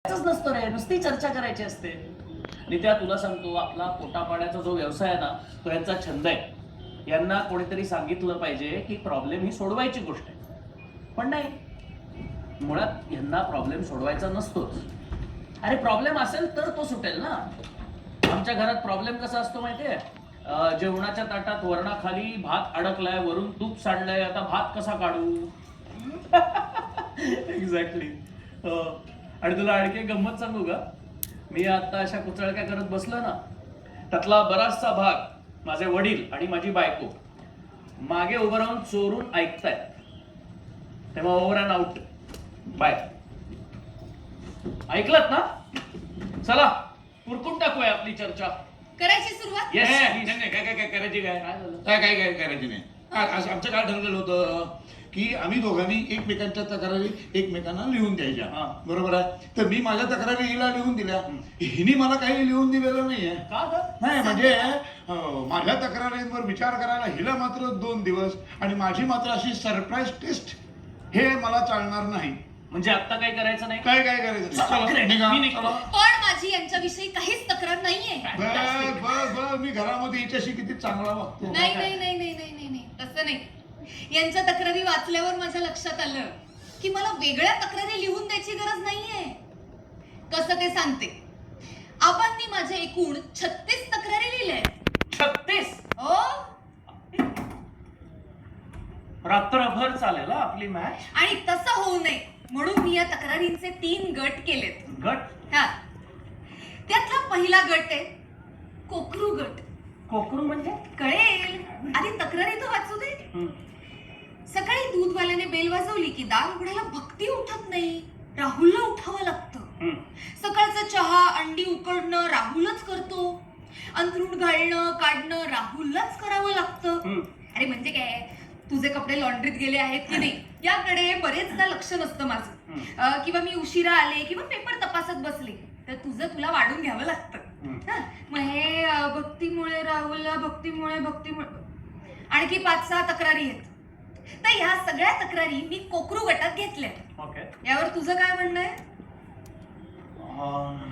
नसतो रे, नुसती चर्चा करायची असते. आणि त्या तुला सांगतो, आपला पोटापाण्याचा जो व्यवसाय आहे ना, तो यांचा छंद आहे. यांना कोणीतरी सांगितलं पाहिजे की प्रॉब्लेम ही सोडवायची गोष्ट आहे, पण नाही, मुळात यांना प्रॉब्लेम सोडवायचा नसतोच. अरे प्रॉब्लेम असेल तर तो सुटेल ना. आमच्या घरात प्रॉब्लेम कसा असतो माहितीये, जेवणाच्या ताटात वरणाखाली भात अडकलाय, वरून तूप सांडलंय, आता भात कसा काढू. एक्झॅक्टली. आणि तुला आणखी एक गंमत सांगू का, मी आता अशा कुचळक्या करत बसलो ना, त्यातला बराचसा भाग माझे वडील आणि माझी बायको मागे उभं राहून चोरून ऐकतायत. तेव्हा ओव्हर अँड आउट. बाय. ऐकलत ना? चला पुरकून टाकूया आपली चर्चा. करायची सुरुवात. येस. काय काय काय करायची काय काय काय करायची नाही. आमचं काय ठरलेलं होतं की आम्ही दोघांनी एकमेकांच्या तक्रारी एकमेकांना लिहून द्यायच्या. बरोबर आहे. तर मी माझ्या तक्रारी हिला लिहून दिल्या, हिने मला काही लिहून दिलेलं नाहीये. नाही म्हणजे माझ्या तक्रारींवर विचार करायला हिला मात्र 2 दिवस आणि माझी मात्र अशी सरप्राईज टेस्ट, हे मला चालणार नाही. म्हणजे आता काही करायचं नाही. काय काय करायचं. चला, मी निघतो. पण माझी यांच्याविषयी काहीच तक्रार नाहीये. बस मी घरामध्ये हिच्याशी किती चांगला वागतो. नाही नाही नाही नाही नाही नाही नाही तसं नाही. यांच्या तक्रारी वाचल्यावर माझ्या लक्षात आलं की मला वेगळ्या तक्रारी लिहून द्यायची गरज नाहीये. कसं ते सांगते. आपण माझे एकूण 36 तक्रारी लिहिल्या. 36? हो. रात्रभर चालेल आपली मॅच. आणि तसं होऊ नये म्हणून मी या तक्रारींचे 3 गट केलेत. गट? हा. त्यातला पहिला गट आहे कोकरू गट. कोकरू म्हणजे? कळेल, आधी तक्रारी तर वाचू दे. सकाळी दूधवाल्याने बेल वाजवली की दार उघडायला भक्ती उठत नाही, राहुलला उठावं लागतं. सकाळचा चहा अंडी उकडणं राहुलच करतो, अंथरूण घालणं काढणं राहुललाच करावं लागतं. अरे म्हणजे काय, तुझे कपडे लॉन्ड्रीत गेले आहेत की नाही याकडे बरेचदा लक्ष नसतं माझं. किंवा मी उशिरा आले किंवा पेपर तपासत बसले तर तुझं तुला वाढून घ्यावं लागतं. मग हे भक्तीमुळे राहुलला भक्तीमुळे आणखी 5-6 तक्रारी आहेत. तर ह्या सगळ्या तक्रारी मी कोकरू गटात घेतल्या. ओके. यावर तुझं काय म्हणणं आहे?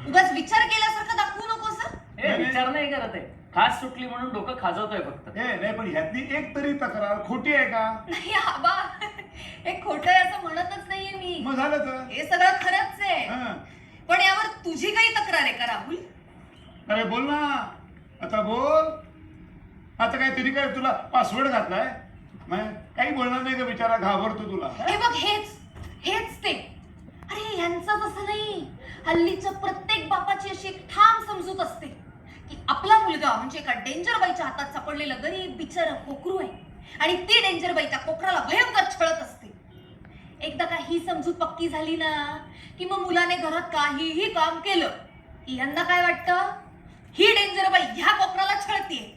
उगाच विचार केल्यासारखं दाखवू नकोस. हे विचार नाही करत आहे, खास सुटली म्हणून डोकं खाजवतोय फक्त. नाही पण ह्यातली एक तरी तक्रार खोटी आहे का? नाही आबा, हे खोटं आहे असं म्हणतच नाहीये मी. मग झालं तर हे सगळं खरंच आहे. पण यावर तुझी काही तक्रार आहे का राहुल? अरे बोल ना, आता बोल. आता काय तरी काय तुला पासवर्ड घातलाय? काही बोलणार नाही का बिचारा, घाबरतो तुला. हे बघ हेच ते. अरे ह्यांचं तसं नाही. हल्लीच्या प्रत्येक बापाची अशी एक ठाम समजूत असते की आपला मुलगा म्हणजे एका डेंजर बाईच्या हातात सापडलेलं गरीब बिचारा कोकरू आहे आणि ती डेंजर बाई त्या कोकराला भयंकर छळत असते. एकदा का ही समजूत पक्की झाली ना की मग मुलाने घरात काहीही काम केलं की यांना काय वाटतं, ही डेंजर बाई ह्या कोकराला छळतीये.